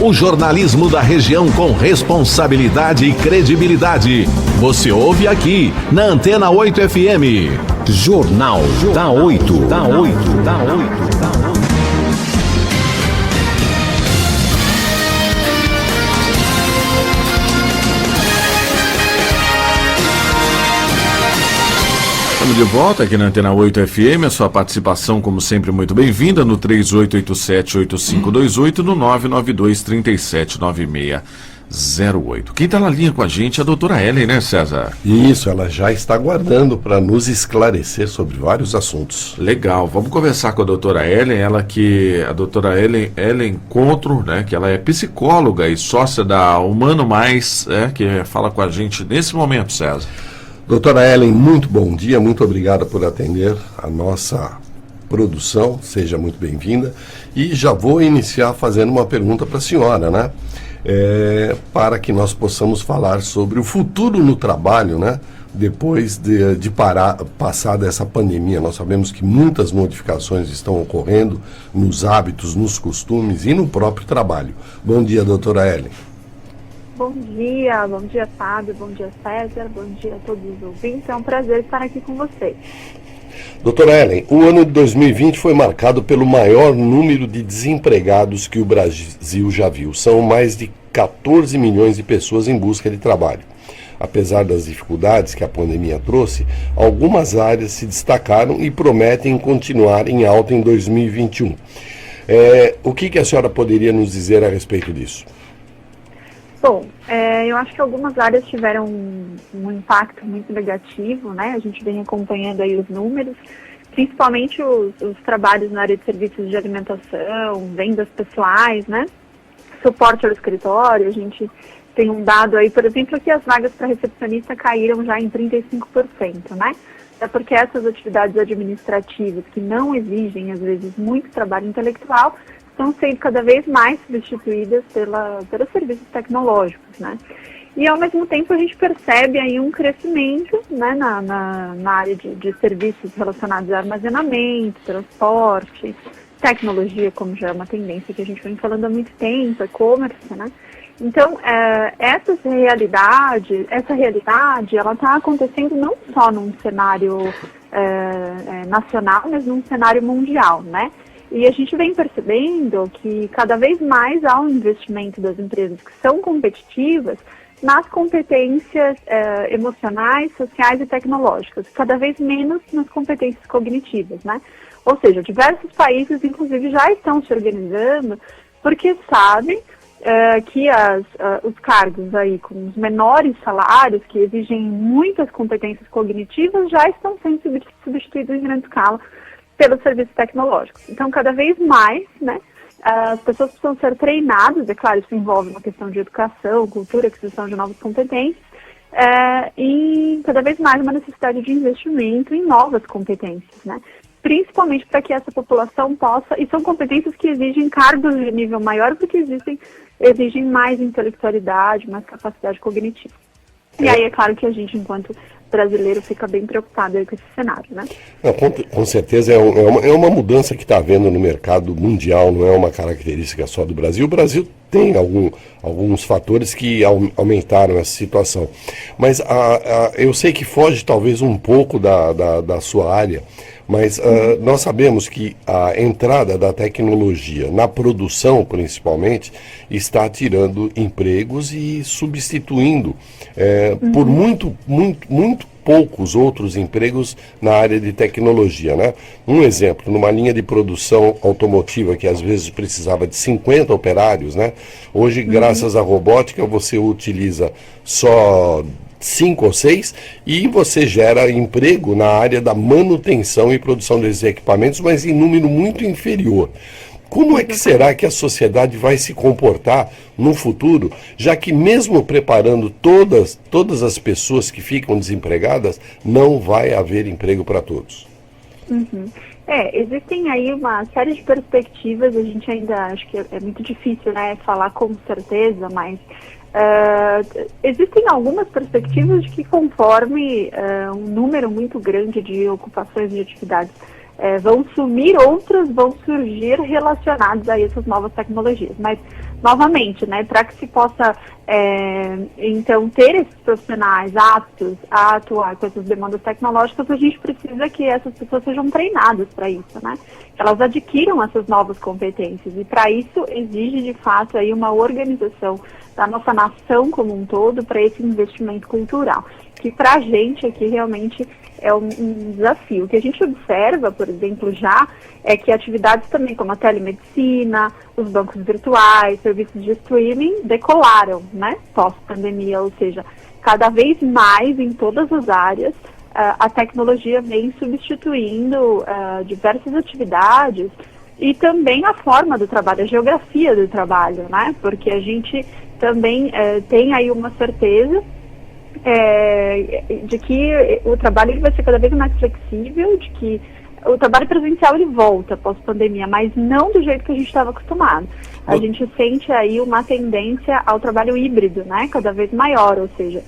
O jornalismo da região com responsabilidade e credibilidade. Você ouve aqui, na Antena 8 FM. Jornal da 8. Estamos de volta aqui na Antena 8 FM, a sua participação, como sempre, muito bem-vinda no 3887-8528, no 992-379608. Quem está na linha com a gente é a doutora Ellen, né, César? Isso, ela já está aguardando para nos esclarecer sobre vários assuntos. Legal, vamos conversar com a doutora Ellen, a doutora Ellen Contro, né, que ela é psicóloga e sócia da Humano Mais, que fala com a gente nesse momento, César. Doutora Ellen, muito bom dia, muito obrigado por atender a nossa produção, seja muito bem-vinda. E já vou iniciar fazendo uma pergunta para a senhora, né? Para que nós possamos falar sobre o futuro no trabalho, né? Depois de passar dessa pandemia. Nós sabemos que muitas modificações estão ocorrendo nos hábitos, nos costumes e no próprio trabalho. Bom dia, doutora Ellen. Bom dia Fábio, bom dia César, bom dia a todos os ouvintes, é um prazer estar aqui com vocês. Doutora Ellen, o ano de 2020 foi marcado pelo maior número de desempregados que o Brasil já viu. São mais de 14 milhões de pessoas em busca de trabalho. Apesar das dificuldades que a pandemia trouxe, algumas áreas se destacaram e prometem continuar em alta em 2021. O que a senhora poderia nos dizer a respeito disso? Bom, eu acho que algumas áreas tiveram um impacto muito negativo, né? A gente vem acompanhando aí os números, principalmente os trabalhos na área de serviços de alimentação, vendas pessoais, né? Suporte ao escritório, a gente tem um dado aí, por exemplo, que as vagas para recepcionista caíram já em 35%, né? É porque essas atividades administrativas que não exigem, às vezes, muito trabalho intelectual, estão sendo cada vez mais substituídas pelos serviços tecnológicos, né? E, ao mesmo tempo, a gente percebe aí um crescimento, né, na área de serviços relacionados a armazenamento, transporte, tecnologia, como já é uma tendência que a gente vem falando há muito tempo, e-commerce, né? Então, essa realidade, ela está acontecendo não só num cenário nacional, mas num cenário mundial, né? E a gente vem percebendo que cada vez mais há um investimento das empresas que são competitivas nas competências emocionais, sociais e tecnológicas, cada vez menos nas competências cognitivas, né? Ou seja, diversos países, inclusive, já estão se organizando porque sabem que os cargos aí com os menores salários, que exigem muitas competências cognitivas, já estão sendo substituídos em grande escala pelos serviços tecnológicos. Então, cada vez mais, né, as pessoas precisam ser treinadas, é claro, isso envolve uma questão de educação, cultura, aquisição de novas competências, e cada vez mais uma necessidade de investimento em novas competências, né, principalmente para que essa população possa, e são competências que exigem cargos de nível maior, porque exigem mais intelectualidade, mais capacidade cognitiva. E aí é claro que a gente, enquanto brasileiro, fica bem preocupado aí com esse cenário, né? Com certeza é uma mudança que está havendo no mercado mundial, não é uma característica só do Brasil. O Brasil tem alguns fatores que aumentaram essa situação. Mas eu sei que foge talvez um pouco da sua área, mas nós sabemos que a entrada da tecnologia na produção, principalmente, está tirando empregos e substituindo por muito poucos outros empregos na área de tecnologia, né? Um exemplo, numa linha de produção automotiva que às vezes precisava de 50 operários, né? Hoje, graças à robótica, você utiliza só 5 ou 6 e você gera emprego na área da manutenção e produção desses equipamentos, mas em número muito inferior. Como é que será que a sociedade vai se comportar no futuro, já que mesmo preparando todas as pessoas que ficam desempregadas, não vai haver emprego para todos? Existem aí uma série de perspectivas, a gente ainda acho que é muito difícil, né, falar com certeza, mas existem algumas perspectivas de que conforme um número muito grande de ocupações de atividades vão sumir, outras vão surgir relacionadas a essas novas tecnologias. Mas, novamente, né, para que se possa, então, ter esses profissionais aptos a atuar com essas demandas tecnológicas, a gente precisa que essas pessoas sejam treinadas para isso, né? Que elas adquiram essas novas competências. E, para isso, exige, de fato, aí uma organização da nossa nação como um todo para esse investimento cultural, que para a gente aqui realmente é um desafio. O que a gente observa, por exemplo, já é que atividades também como a telemedicina, os bancos virtuais, serviços de streaming decolaram, né, pós-pandemia, ou seja, cada vez mais em todas as áreas a tecnologia vem substituindo diversas atividades e também a forma do trabalho, a geografia do trabalho, né, porque a gente também tem aí uma certeza de que o trabalho ele vai ser cada vez mais flexível, de que o trabalho presencial ele volta pós-pandemia, mas não do jeito que a gente estava acostumado. A gente sente aí uma tendência ao trabalho híbrido, né, cada vez maior, ou seja,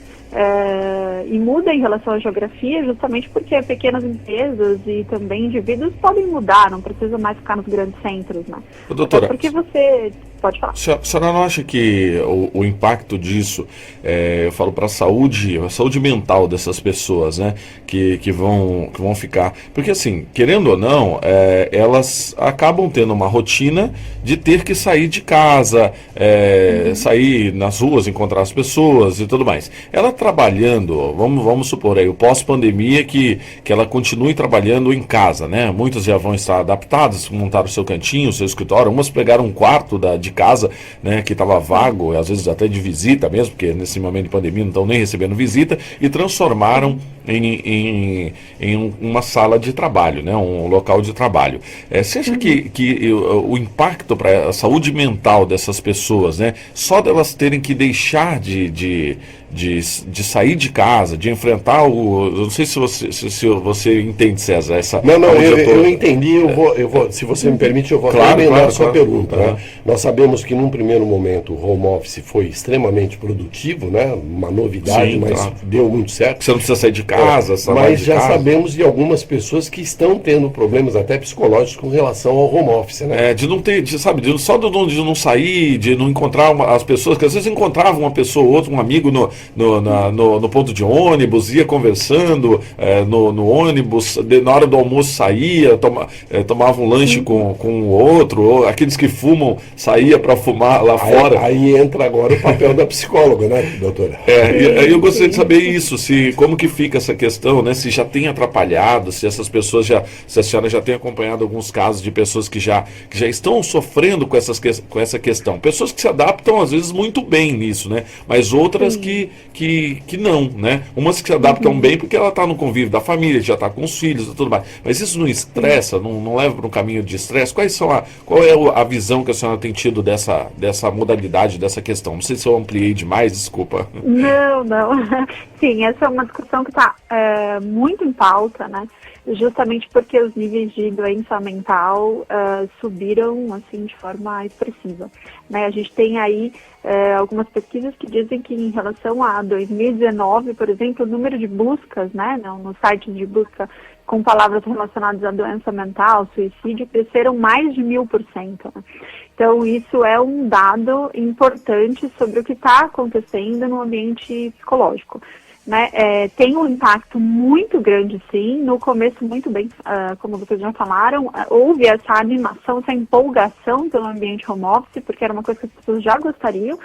e muda em relação à geografia justamente porque pequenas empresas e também indivíduos podem mudar, não precisa mais ficar nos grandes centros, né? Doutora, porque você... Pode falar. A senhora não acha que o impacto disso, eu falo para a saúde mental dessas pessoas, né, que vão ficar... Porque assim, querendo ou não, elas acabam tendo uma rotina de ter que sair de casa, sair nas ruas, encontrar as pessoas e tudo mais. Ela trabalhando, vamos supor aí, o pós-pandemia que ela continue trabalhando em casa, né? Muitas já vão estar adaptadas, montaram o seu cantinho, o seu escritório, umas pegaram um quarto de casa, né, que estava vago, às vezes até de visita mesmo, porque nesse momento de pandemia não estão nem recebendo visita, e transformaram em uma sala de trabalho, né, um local de trabalho. Você acha que o impacto para a saúde mental dessas pessoas, né, só delas terem que deixar de sair de casa, de enfrentar eu não sei se você entende, César, essa... Não, eu entendi, eu vou, se você me permite, eu vou emendar a sua pergunta, né? Nós sabemos que num primeiro momento o home office foi extremamente produtivo, né? Uma novidade, sim, mas deu muito certo. Você não precisa sair de casa, mas já sabemos de algumas pessoas que estão tendo problemas até psicológicos com relação ao home office, né? De não ter, só de não sair, de não encontrar as pessoas, que às vezes encontravam uma pessoa ou outra, um amigo no ponto de ônibus, ia conversando no ônibus, na hora do almoço saía, tomava um lanche com o outro, ou aqueles que fumam, saía para fumar lá fora. Aí entra agora o papel da psicóloga, né, doutora? Aí eu gostaria de saber isso, como que fica essa questão, né, se já tem atrapalhado, se essas pessoas se a senhora já tem acompanhado alguns casos de pessoas que já estão sofrendo com essa questão. Pessoas que se adaptam, às vezes, muito bem nisso, né, mas outras que não, né, umas que se adaptam bem porque ela está no convívio da família, já está com os filhos e tudo mais, mas isso não estressa, não leva para um caminho de estresse? Qual é a visão que a senhora tem tido dessa modalidade, dessa questão? Não sei se eu ampliei demais, desculpa. Não. Sim, essa é uma discussão que está muito em pauta, né? Justamente porque os níveis de doença mental subiram assim de forma expressiva, né? A gente tem aí algumas pesquisas que dizem que em relação a 2019, por exemplo, o número de buscas, né, no site de busca com palavras relacionadas à doença mental, suicídio, cresceram mais de 1000%. Né? Então, isso é um dado importante sobre o que está acontecendo no ambiente psicológico. Né? Tem um impacto muito grande, sim. No começo, muito bem, como vocês já falaram, houve essa animação, essa empolgação pelo ambiente home office, porque era uma coisa que as pessoas já gostariam,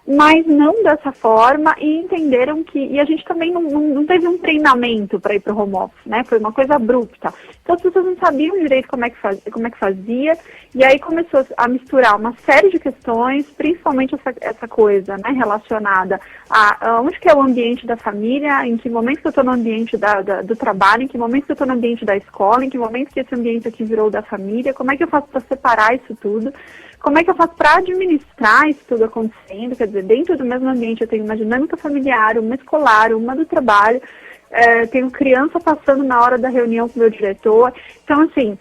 mas não dessa forma, e entenderam que... E a gente também não teve um treinamento para ir para o home office, né? Foi uma coisa abrupta. Então as pessoas não sabiam direito como é que fazia, e aí começou a misturar uma série de questões, principalmente essa coisa, né, relacionada a onde que é o ambiente da família, em que momento que eu estou no ambiente do trabalho, em que momento que eu estou no ambiente da escola, em que momento que esse ambiente aqui virou da família, como é que eu faço para separar isso tudo, como é que eu faço para administrar isso tudo acontecendo, quer dizer, dentro do mesmo ambiente eu tenho uma dinâmica familiar, uma escolar, uma do trabalho, tenho criança passando na hora da reunião com o meu diretor, então assim,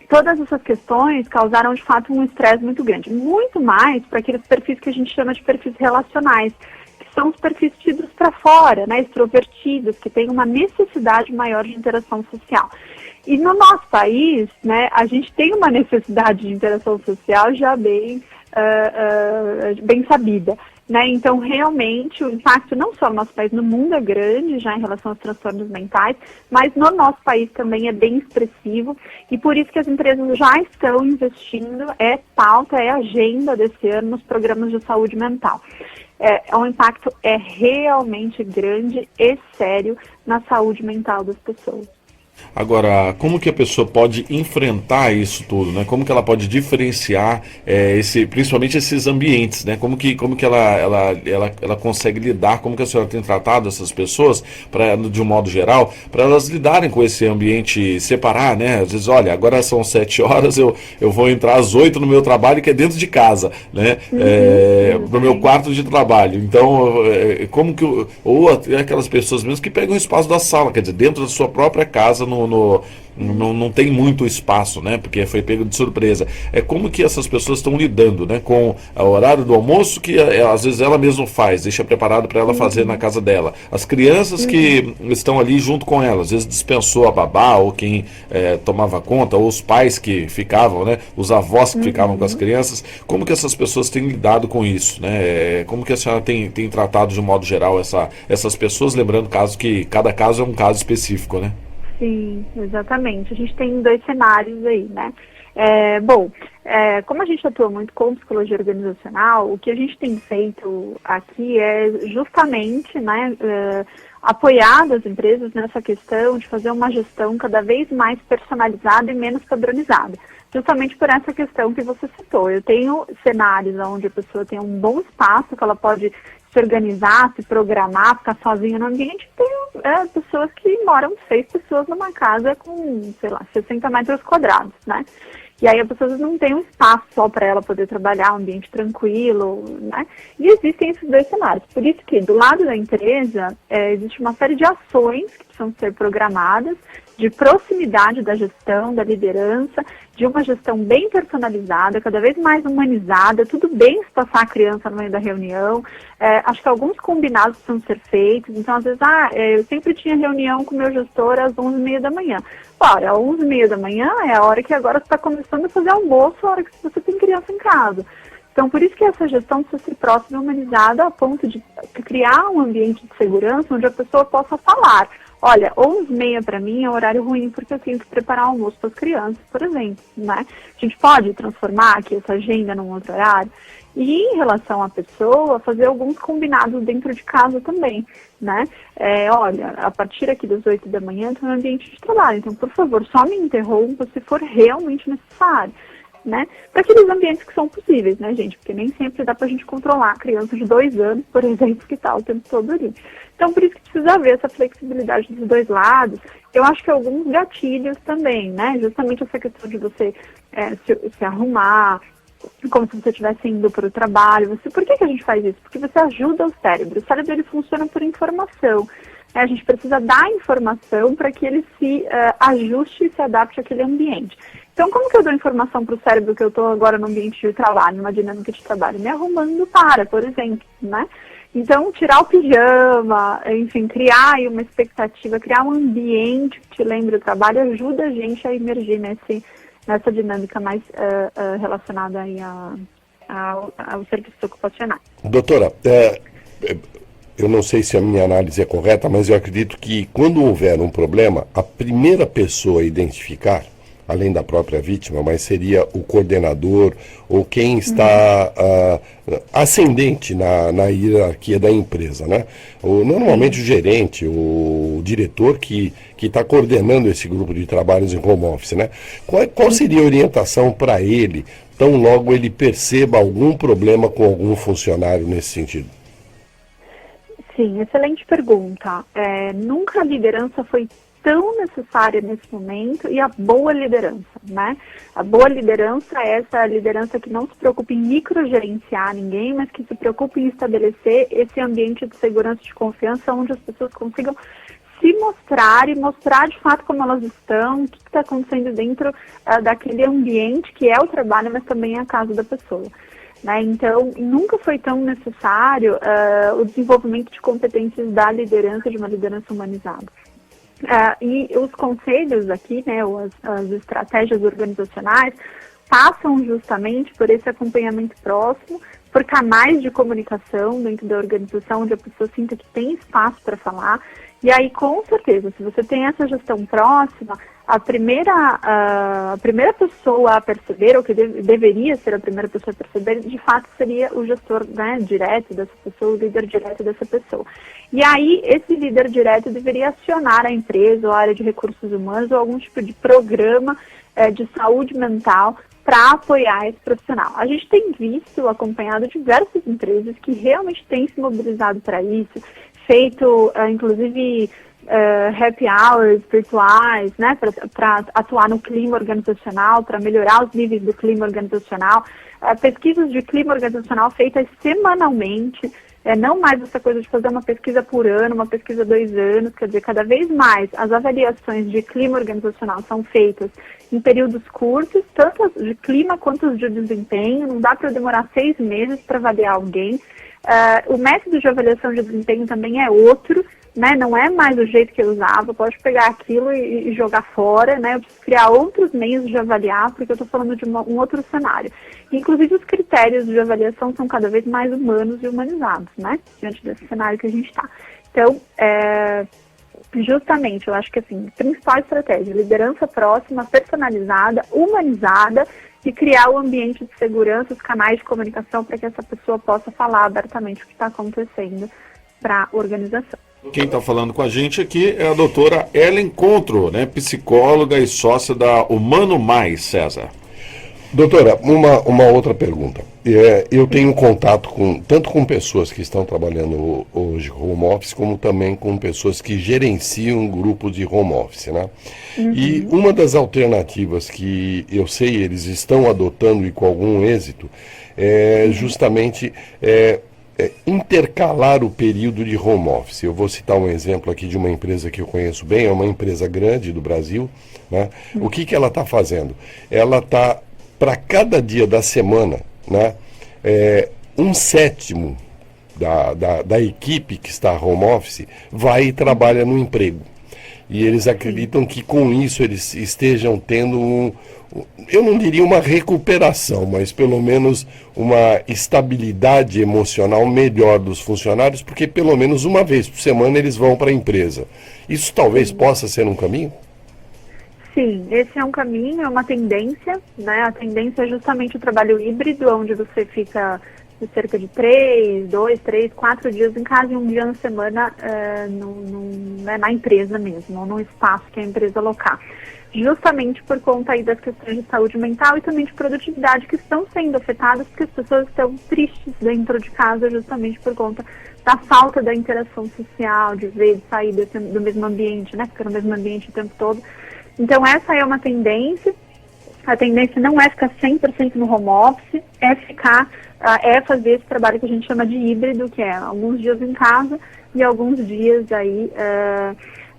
todas essas questões causaram de fato um estresse muito grande, muito mais para aqueles perfis que a gente chama de perfis relacionais, que são os perfis tidos para fora, né, extrovertidos, que têm uma necessidade maior de interação social. E no nosso país, né, a gente tem uma necessidade de interação social já bem sabida. Né? Então, realmente, o impacto não só no nosso país, no mundo é grande já em relação aos transtornos mentais, mas no nosso país também é bem expressivo e por isso que as empresas já estão investindo, é pauta, é agenda desse ano nos programas de saúde mental. O impacto é realmente grande e sério na saúde mental das pessoas. Agora, como que a pessoa pode enfrentar isso tudo, né? Como que ela pode diferenciar principalmente esses ambientes, né? Como que ela consegue lidar, como que a senhora tem tratado essas pessoas, de um modo geral, para elas lidarem com esse ambiente, separar, né? Às vezes, olha, agora são 7 horas, eu vou entrar às 8 no meu trabalho, que é dentro de casa, né? No meu quarto de trabalho. Então, como que... Ou aquelas pessoas mesmo que pegam o espaço da sala, quer dizer, dentro da sua própria casa, não tem muito espaço, né? Porque foi pego de surpresa. Como que essas pessoas estão lidando, né? Com o horário do almoço que às vezes ela mesma faz, deixa preparado para ela fazer na casa dela. As crianças que estão ali junto com ela, às vezes dispensou a babá ou quem tomava conta, ou os pais que ficavam, né? Os avós que ficavam com as crianças. Como que essas pessoas têm lidado com isso, né? Como que a senhora tem tratado de um modo geral essas pessoas, lembrando que cada caso é um caso específico, né? Sim, exatamente. A gente tem 2 cenários aí, né? Como a gente atua muito com psicologia organizacional, o que a gente tem feito aqui é justamente, né, apoiar as empresas nessa questão de fazer uma gestão cada vez mais personalizada e menos padronizada. Justamente por essa questão que você citou. Eu tenho cenários onde a pessoa tem um bom espaço, que ela pode se organizar, se programar, ficar sozinha no ambiente. Tem pessoas que moram 6 pessoas numa casa com, 60 metros quadrados, né? E aí a pessoa não tem um espaço só para ela poder trabalhar, um ambiente tranquilo, né? E existem esses 2 cenários. Por isso que do lado da empresa existe uma série de ações que precisam ser programadas, de proximidade da gestão, da liderança, de uma gestão bem personalizada, cada vez mais humanizada, tudo bem se passar a criança no meio da reunião, acho que alguns combinados precisam ser feitos, então às vezes, eu sempre tinha reunião com o meu gestor às 11h30 da manhã. Ora, às 11h30 da manhã é a hora que agora você está começando a fazer almoço, a hora que você tem criança em casa. Então, por isso que essa gestão precisa ser próxima e humanizada a ponto de criar um ambiente de segurança onde a pessoa possa falar: olha, 11h30 para mim é um horário ruim porque eu tenho que preparar almoço para as crianças, por exemplo, né? A gente pode transformar aqui essa agenda num outro horário. E em relação à pessoa, fazer alguns combinados dentro de casa também, né? Olha, a partir aqui das 8 da manhã estou no ambiente de trabalho, então, por favor, só me interrompa se for realmente necessário. Né? Para aqueles ambientes que são possíveis, né, gente? Porque nem sempre dá para a gente controlar a criança de 2 anos, por exemplo, que está o tempo todo ali. Então, por isso que precisa haver essa flexibilidade dos 2 lados. Eu acho que alguns gatilhos também, né? Justamente essa questão de você se arrumar, como se você estivesse indo para o trabalho. Por que a gente faz isso? Porque você ajuda o cérebro. O cérebro ele funciona por informação. A gente precisa dar informação para que ele se ajuste e se adapte àquele ambiente. Então, como que eu dou informação para o cérebro que eu estou agora no ambiente de trabalho, numa dinâmica de trabalho? Me arrumando por exemplo, né? Então, tirar o pijama, enfim, criar aí uma expectativa, criar um ambiente que te lembre o trabalho, ajuda a gente a emergir nessa dinâmica mais relacionada aí ao serviço ocupacional. Doutora, eu não sei se a minha análise é correta, mas eu acredito que quando houver um problema, a primeira pessoa a identificar, além da própria vítima, mas seria o coordenador ou quem está ascendente na hierarquia da empresa, né? Normalmente o gerente, o diretor que está coordenando esse grupo de trabalhos em home office, né? Qual seria a orientação para ele, tão logo ele perceba algum problema com algum funcionário nesse sentido? Sim, excelente pergunta. Nunca a liderança foi tão necessária nesse momento, e a boa liderança, né? A boa liderança é essa liderança que não se preocupa em microgerenciar ninguém, mas que se preocupa em estabelecer esse ambiente de segurança e de confiança onde as pessoas consigam se mostrar e mostrar de fato como elas estão, o que está acontecendo dentro daquele ambiente que é o trabalho, mas também é a casa da pessoa. Né? Então, nunca foi tão necessário o desenvolvimento de competências da liderança, de uma liderança humanizada. E os conselhos aqui, né, ou as estratégias organizacionais, passam justamente por esse acompanhamento próximo, por canais de comunicação dentro da organização, onde a pessoa sinta que tem espaço para falar. E aí, com certeza, se você tem essa gestão próxima, a primeira pessoa a perceber, ou que deveria ser a primeira pessoa a perceber, de fato seria o gestor, né, direto dessa pessoa, o líder direto dessa pessoa. E aí, esse líder direto deveria acionar a empresa, ou a área de recursos humanos, ou algum tipo de programa de saúde mental para apoiar esse profissional. A gente tem visto, acompanhado diversas empresas que realmente têm se mobilizado para isso, feito, inclusive, happy hours virtuais, né, para atuar no clima organizacional, para melhorar os níveis do clima organizacional, pesquisas de clima organizacional feitas semanalmente, não mais essa coisa de fazer uma pesquisa por ano, uma pesquisa 2 anos, quer dizer, cada vez mais as avaliações de clima organizacional são feitas em períodos curtos, tanto as de clima quanto as de desempenho, não dá para demorar 6 meses para avaliar alguém. O método de avaliação de desempenho também é outro, né? Não é mais o jeito que eu usava, pode pegar aquilo e jogar fora, né? Eu preciso criar outros meios de avaliar, porque eu estou falando de um outro cenário. Inclusive, os critérios de avaliação são cada vez mais humanos e humanizados, né? Diante desse cenário que a gente está. Então, justamente, eu acho que, assim, principal estratégia, liderança próxima, personalizada, humanizada, e criar o ambiente de segurança, os canais de comunicação para que essa pessoa possa falar abertamente o que está acontecendo para a organização. Quem está falando com a gente aqui é a doutora Ellen Contro, né, psicóloga e sócia da Humano Mais, César. Doutora, uma outra pergunta. Eu tenho contato tanto com pessoas que estão trabalhando hoje home office, como também com pessoas que gerenciam grupos de home office, né? Uhum. E uma das alternativas que eu sei eles estão adotando e com algum êxito é justamente intercalar o período de home office. Eu vou citar um exemplo aqui de uma empresa que eu conheço bem, é uma empresa grande do Brasil, né? O que ela está fazendo? Ela está, para cada dia da semana, né, 1/7 da equipe que está home office vai e trabalha no emprego. E eles acreditam que com isso eles estejam tendo, eu não diria uma recuperação, mas pelo menos uma estabilidade emocional melhor dos funcionários, porque pelo menos uma vez por semana eles vão para a empresa. Isso talvez possa ser um caminho? Sim, esse é um caminho, é uma tendência, né? A tendência é justamente o trabalho híbrido, onde você fica de cerca de 2, 3, 4 dias em casa e um dia na semana na empresa mesmo, ou num espaço que a empresa alocar. Justamente por conta aí das questões de saúde mental e também de produtividade que estão sendo afetadas, porque as pessoas estão tristes dentro de casa justamente por conta da falta da interação social, de ver, de sair do mesmo ambiente, né? Ficar no mesmo ambiente o tempo todo. Então, essa é uma tendência. A tendência não é ficar 100% no home office, é fazer esse trabalho que a gente chama de híbrido, que é alguns dias em casa e alguns dias aí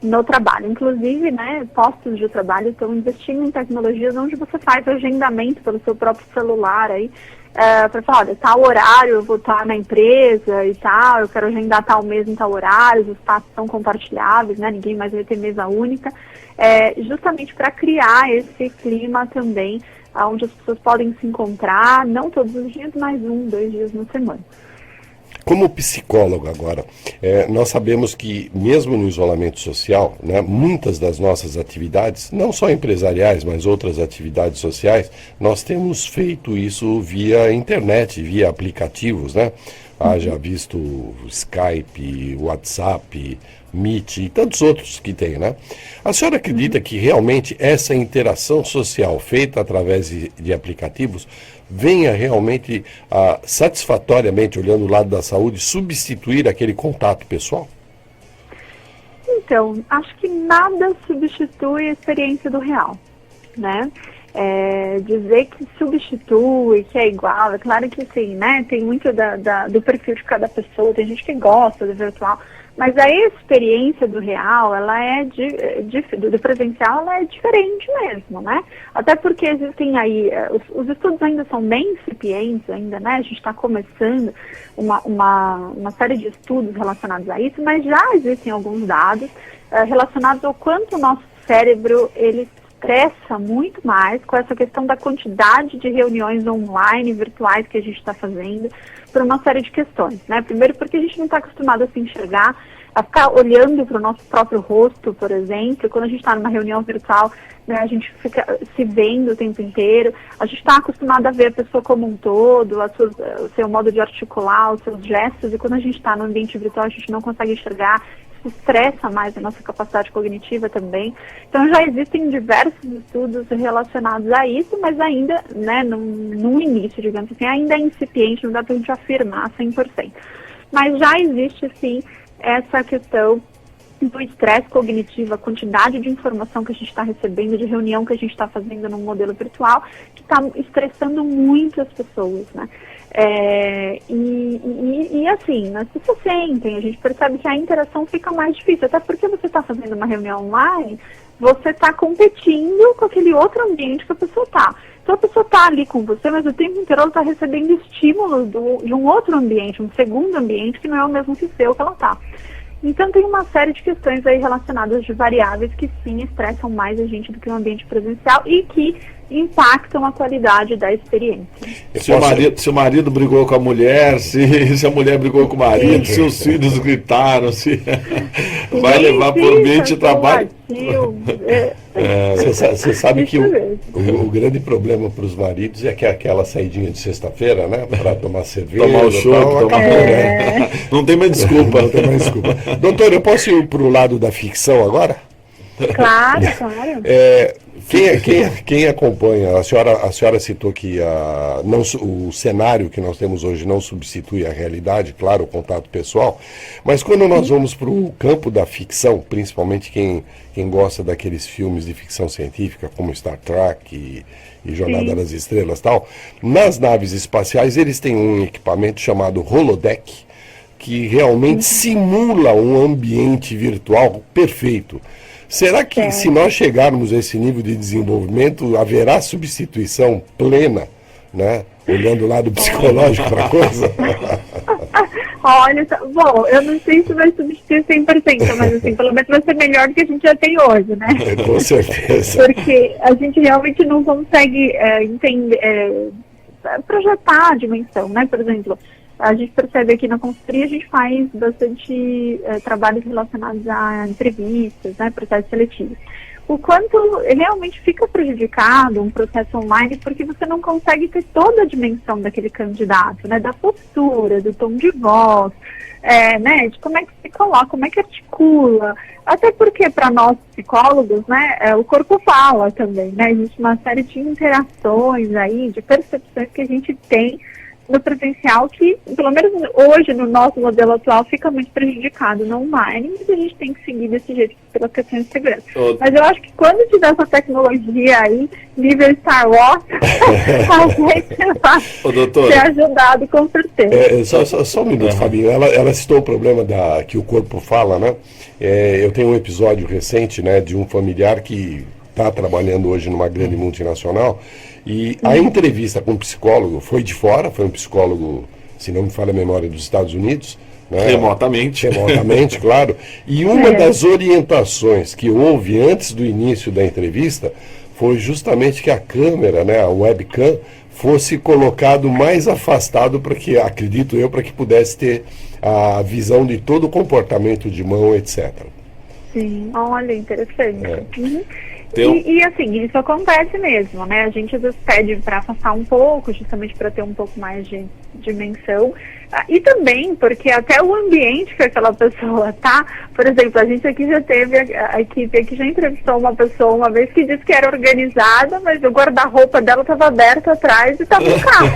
no trabalho. Inclusive, né, postos de trabalho estão investindo em tecnologias onde você faz agendamento pelo seu próprio celular aí, para falar, olha, tal horário eu vou estar na empresa e tal, eu quero agendar tal mês em tal horário, os espaços são compartilháveis, né, ninguém mais vai ter mesa única, justamente para criar esse clima também, onde as pessoas podem se encontrar, não todos os dias, mas 1, 2 dias na semana. Como psicólogo agora, nós sabemos que mesmo no isolamento social, né, muitas das nossas atividades, não só empresariais, mas outras atividades sociais, nós temos feito isso via internet, via aplicativos, né? Haja visto Skype, WhatsApp, Meet e tantos outros que tem, né? A senhora acredita que realmente essa interação social feita através de aplicativos venha realmente, satisfatoriamente, olhando o lado da saúde, substituir aquele contato pessoal? Então, acho que nada substitui a experiência do real, né? Dizer que substitui, que é igual, é claro que sim, né? Tem muito do perfil de cada pessoa, tem gente que gosta do virtual, mas a experiência do real, ela do presencial, ela é diferente mesmo, né? Até porque existem aí, os estudos ainda são bem incipientes ainda, né? A gente está começando uma série de estudos relacionados a isso, mas já existem alguns dados relacionados ao quanto o nosso cérebro, ele estressa muito mais com essa questão da quantidade de reuniões online, virtuais que a gente está fazendo, por uma série de questões, né? Primeiro porque a gente não está acostumado a se enxergar, a ficar olhando para o nosso próprio rosto, por exemplo. Quando a gente está numa reunião virtual, né, a gente fica se vendo o tempo inteiro, a gente está acostumado a ver a pessoa como um todo, o seu modo de articular, os seus gestos, e quando a gente está no ambiente virtual, a gente não consegue enxergar, estressa mais a nossa capacidade cognitiva também. Então já existem diversos estudos relacionados a isso, mas ainda, né, num início, digamos assim, ainda é incipiente, não dá pra gente afirmar 100%. Mas já existe, sim, essa questão do estresse cognitivo, a quantidade de informação que a gente está recebendo, de reunião que a gente está fazendo num modelo virtual, que está estressando muito as pessoas, né? E assim, as pessoas sentem, a gente percebe que a interação fica mais difícil, até porque você está fazendo uma reunião online, você está competindo com aquele outro ambiente que a pessoa está. Então a pessoa está ali com você, mas o tempo inteiro ela está recebendo estímulos de um outro ambiente, um segundo ambiente, que não é o mesmo que o seu que ela está. Então tem uma série de questões aí relacionadas de variáveis que sim estressam mais a gente do que o ambiente presencial e que impactam a qualidade da experiência. Se o marido brigou com a mulher, se a mulher brigou com o marido, se os filhos gritaram, se vai levar por ambiente de trabalho. Você sabe que o grande problema para os maridos é que aquela saidinha de sexta-feira, né? Para tomar cerveja, tomar o chopp, não tem mais desculpa. Não tem mais desculpa. Doutor, eu posso ir para o lado da ficção agora? Claro, claro. Quem acompanha, a senhora citou que o cenário que nós temos hoje não substitui a realidade, claro, o contato pessoal, mas quando nós vamos para o campo da ficção, principalmente quem gosta daqueles filmes de ficção científica, como Star Trek e Jornada nas Estrelas e tal, nas naves espaciais eles têm um equipamento chamado holodeck, que realmente simula um ambiente virtual perfeito. Será que se nós chegarmos a esse nível de desenvolvimento, haverá substituição plena, né? Olhando o lado psicológico para a coisa? Olha, bom, eu não sei se vai substituir 100%, mas assim, pelo menos vai ser melhor do que a gente já tem hoje, né? Com certeza. Porque a gente realmente não consegue projetar a dimensão, né? Por exemplo, a gente percebe aqui na consultoria, a gente faz bastante trabalhos relacionados a entrevistas, né, processos seletivos. O quanto realmente fica prejudicado um processo online, porque você não consegue ter toda a dimensão daquele candidato, né, da postura, do tom de voz, né, de como é que se coloca, como é que articula. Até porque para nós psicólogos, né, o corpo fala também, né, existe uma série de interações aí, de percepções que a gente tem no presencial que, pelo menos hoje, no nosso modelo atual, fica muito prejudicado no online, mas a gente tem que seguir desse jeito pelas questões de segurança. Mas eu acho que quando tiver essa tecnologia aí, nível Star Wars, a gente vai ser ajudado, com certeza. Só um minuto, Fabinho. Ela citou o problema que o corpo fala, né? Eu tenho um episódio recente, né, de um familiar que está trabalhando hoje numa grande multinacional. E a entrevista com o psicólogo foi de fora, foi um psicólogo, se não me falha a memória, dos Estados Unidos. Né? Remotamente, claro. E uma das orientações que houve antes do início da entrevista foi justamente que a câmera, né, a webcam, fosse colocado mais afastado para que, acredito eu, para que pudesse ter a visão de todo o comportamento de mão, etc. Sim, olha, interessante. E assim, isso acontece mesmo, né? A gente às vezes pede para afastar um pouco, justamente para ter um pouco mais de dimensão. E também porque até o ambiente que aquela pessoa tá, por exemplo, a gente aqui já teve, a equipe aqui já entrevistou uma pessoa uma vez que disse que era organizada, mas o guarda-roupa dela estava aberto atrás e estava no carro.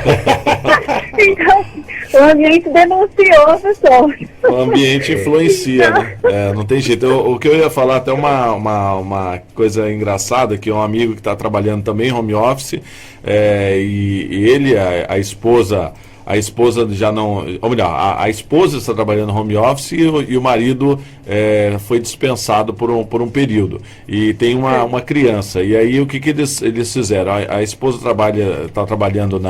Então, o ambiente denunciou a pessoa. O ambiente influencia, né? Não tem jeito. O que eu ia falar, até uma coisa engraçada, que um amigo que está trabalhando também home office, e ele, a esposa já não, ou melhor, a esposa está trabalhando no home office e o marido foi dispensado por um período. E tem uma criança. E aí o que eles fizeram? A esposa está trabalhando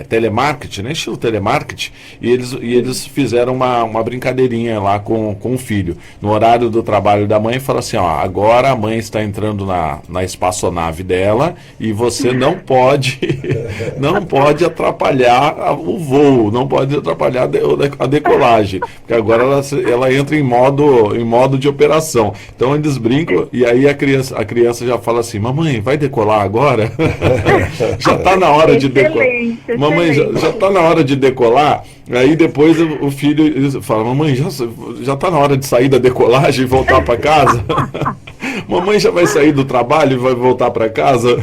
telemarketing, né? Estilo telemarketing, e eles fizeram uma brincadeirinha lá com o filho, no horário do trabalho da mãe, falaram assim, ó, agora a mãe está entrando na espaçonave dela e você não pode atrapalhar o voo, não pode atrapalhar a decolagem, porque agora ela entra em modo de operação. Então eles brincam e aí a criança já fala assim, mamãe, vai decolar agora? Já está na hora de decolar. Mamãe, já está na hora de decolar. Aí depois o filho fala, mamãe, já está na hora de sair da decolagem e voltar para casa? Mamãe já vai sair do trabalho e vai voltar para casa?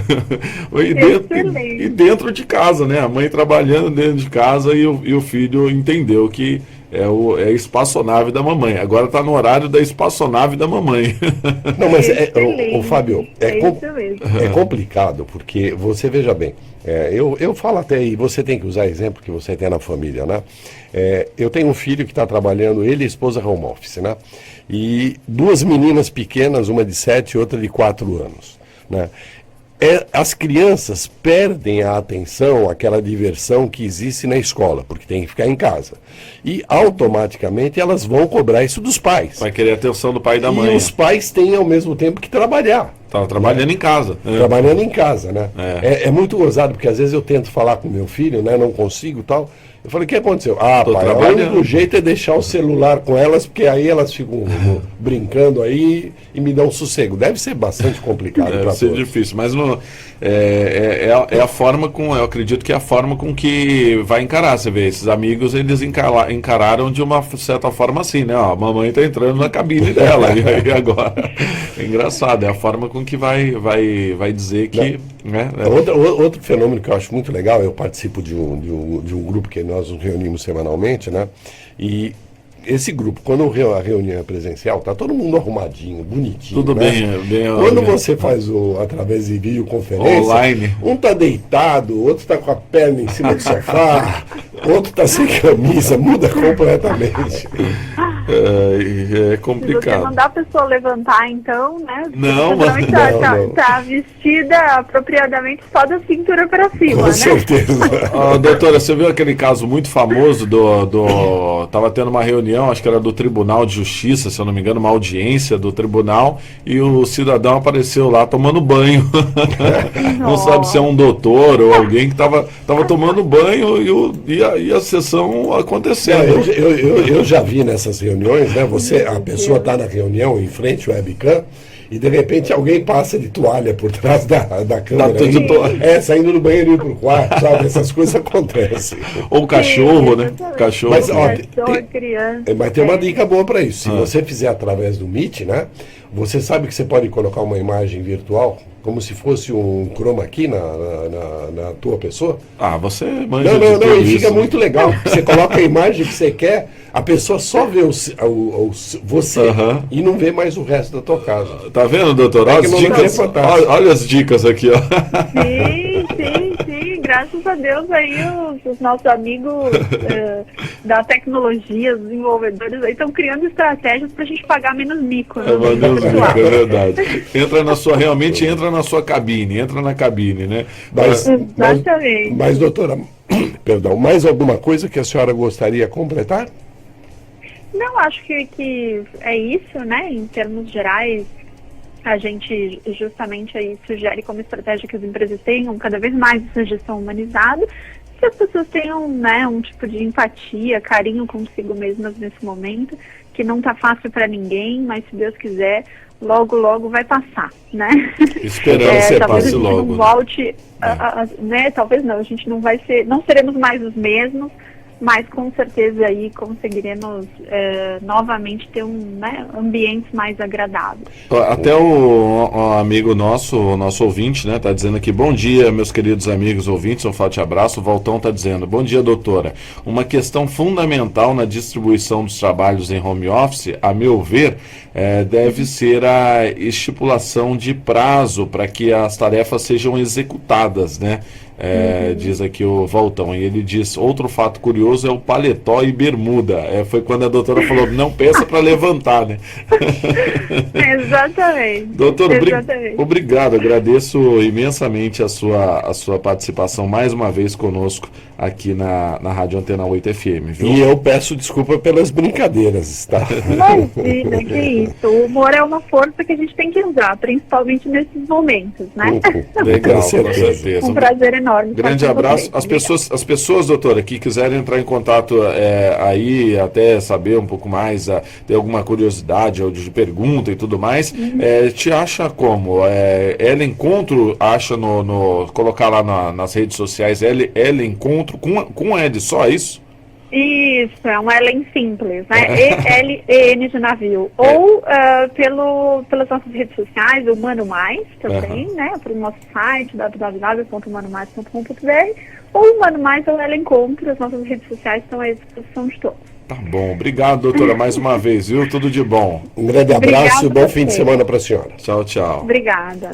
E dentro de casa, né? A mãe trabalhando dentro de casa e o filho entendeu que é a espaçonave da mamãe. Agora está no horário da espaçonave da mamãe. Não, mas, Fábio, é complicado, porque você veja bem, eu falo até aí, você tem que usar exemplo que você tem na família, né? Eu tenho um filho que está trabalhando, ele e a esposa home office, né? E 2 meninas pequenas, uma de 7 e outra de 4 anos, né? As crianças perdem a atenção, aquela diversão que existe na escola, porque tem que ficar em casa. E automaticamente elas vão cobrar isso dos pais. Vai querer a atenção do pai e da mãe. E os pais têm ao mesmo tempo que trabalhar. Estava trabalhando em casa. Trabalhando em casa, né? É muito gozado, porque às vezes eu tento falar com meu filho, né? Não consigo e tal. Eu falei, o que aconteceu? Pai, o único jeito é deixar o celular com elas, porque aí elas ficam brincando aí e me dão sossego. Deve ser bastante complicado. Deve ser difícil, mas é a forma eu acredito que é a forma com que vai encarar. Você vê, esses amigos, eles encararam de uma certa forma assim, né? Ó, a mamãe está entrando na cabine dela, e aí agora é engraçado, é a forma com que vai dizer que... Né? Outro fenômeno que eu acho muito legal, eu participo de um grupo que nós nos reunimos semanalmente, né? E esse grupo, quando a reunião é presencial, tá todo mundo arrumadinho, bonitinho. Tudo né? bem. Quando você faz através de videoconferência, online, um tá deitado, outro tá com a perna em cima do sofá, outro tá sem camisa, muda completamente. É complicado. Se você mandar a pessoa levantar, então, né? Não, mas tá vestida apropriadamente só da cintura para cima, com né? certeza. Doutora, você viu aquele caso muito famoso tava tendo uma reunião, acho que era do Tribunal de Justiça, se eu não me engano, uma audiência do tribunal, e o cidadão apareceu lá tomando banho. Não sabe se é um doutor ou alguém que tava tomando banho e a sessão acontecendo. Eu já vi nessas reuniões, né? A pessoa está na reunião em frente ao webcam e de repente alguém passa de toalha por trás da câmera. Saindo do banheiro e indo pro quarto, sabe? Essas coisas acontecem. Ou o cachorro, né? Cachorro. Mas tem uma dica boa para isso. Se você fizer através do Meet, né? Você sabe que você pode colocar uma imagem virtual, como se fosse um chroma key na tua pessoa. Você manja. Não, e fica muito legal. Você coloca a imagem que você quer, a pessoa só vê você e não vê mais o resto da tua casa. Tá vendo, doutor? Olha as dicas aqui, ó. Sim. Graças a Deus aí os nossos amigos da tecnologia, os desenvolvedores aí estão criando estratégias para a gente pagar menos mico. Né? É verdade. Realmente entra na sua cabine, entra na cabine, né? Exatamente. Mas, doutora, perdão, mais alguma coisa que a senhora gostaria de completar? Não, acho que é isso, né? Em termos gerais, a gente justamente aí sugere como estratégia que as empresas tenham cada vez mais essa gestão humanizada, que as pessoas tenham, né, um tipo de empatia, carinho consigo mesmas nesse momento, que não está fácil para ninguém, mas se Deus quiser, logo vai passar, né? Esperança talvez passe a gente logo. Não volte, né? Talvez não, a gente não seremos mais os mesmos, mas com certeza aí conseguiremos novamente ter ambientes mais agradáveis. Até o amigo nosso, o nosso ouvinte, né, tá dizendo aqui, bom dia, meus queridos amigos ouvintes, um forte abraço. O Valtão tá dizendo, bom dia, doutora. Uma questão fundamental na distribuição dos trabalhos em home office, a meu ver, deve ser a estipulação de prazo para que as tarefas sejam executadas, né? diz aqui o Valtão, e ele diz, outro fato curioso é o paletó e bermuda. Foi quando a doutora falou, não peça para levantar, né? Exatamente. Doutor, Exatamente. obrigado, agradeço imensamente a sua participação mais uma vez conosco aqui na Rádio Antena 8 FM, viu? E eu peço desculpa pelas brincadeiras, tá? Imagina, que isso. O humor é uma força que a gente tem que usar, principalmente nesses momentos, né? Legal, com certeza. certeza. Um prazer enorme. Grande estar com abraço. vocês. As pessoas, doutora, que quiserem entrar em contato aí, até saber um pouco mais, ter alguma curiosidade ou de pergunta e tudo mais, te acha como? Ela Encontro, acha colocar lá nas redes sociais, ela Encontro com L, só isso? Isso, é um Ellen simples, né? E-L-E-N de navio. Ou pelas nossas redes sociais, o Mano Mais também, né? Pelo nosso site, www.manomais.com.br, ou o Mano Mais ou Ela Encontro, as nossas redes sociais estão à disposição de todos. Tá bom, obrigado, doutora, mais uma vez, viu? Tudo de bom. Um grande abraço e Obrigada bom a fim de você. semana para a senhora. Tchau, tchau. Obrigada.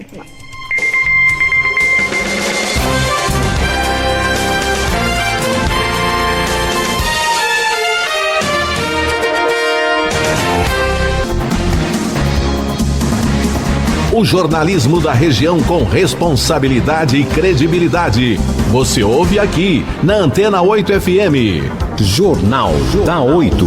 O jornalismo da região com responsabilidade e credibilidade. Você ouve aqui na Antena 8 FM. Jornal da 8.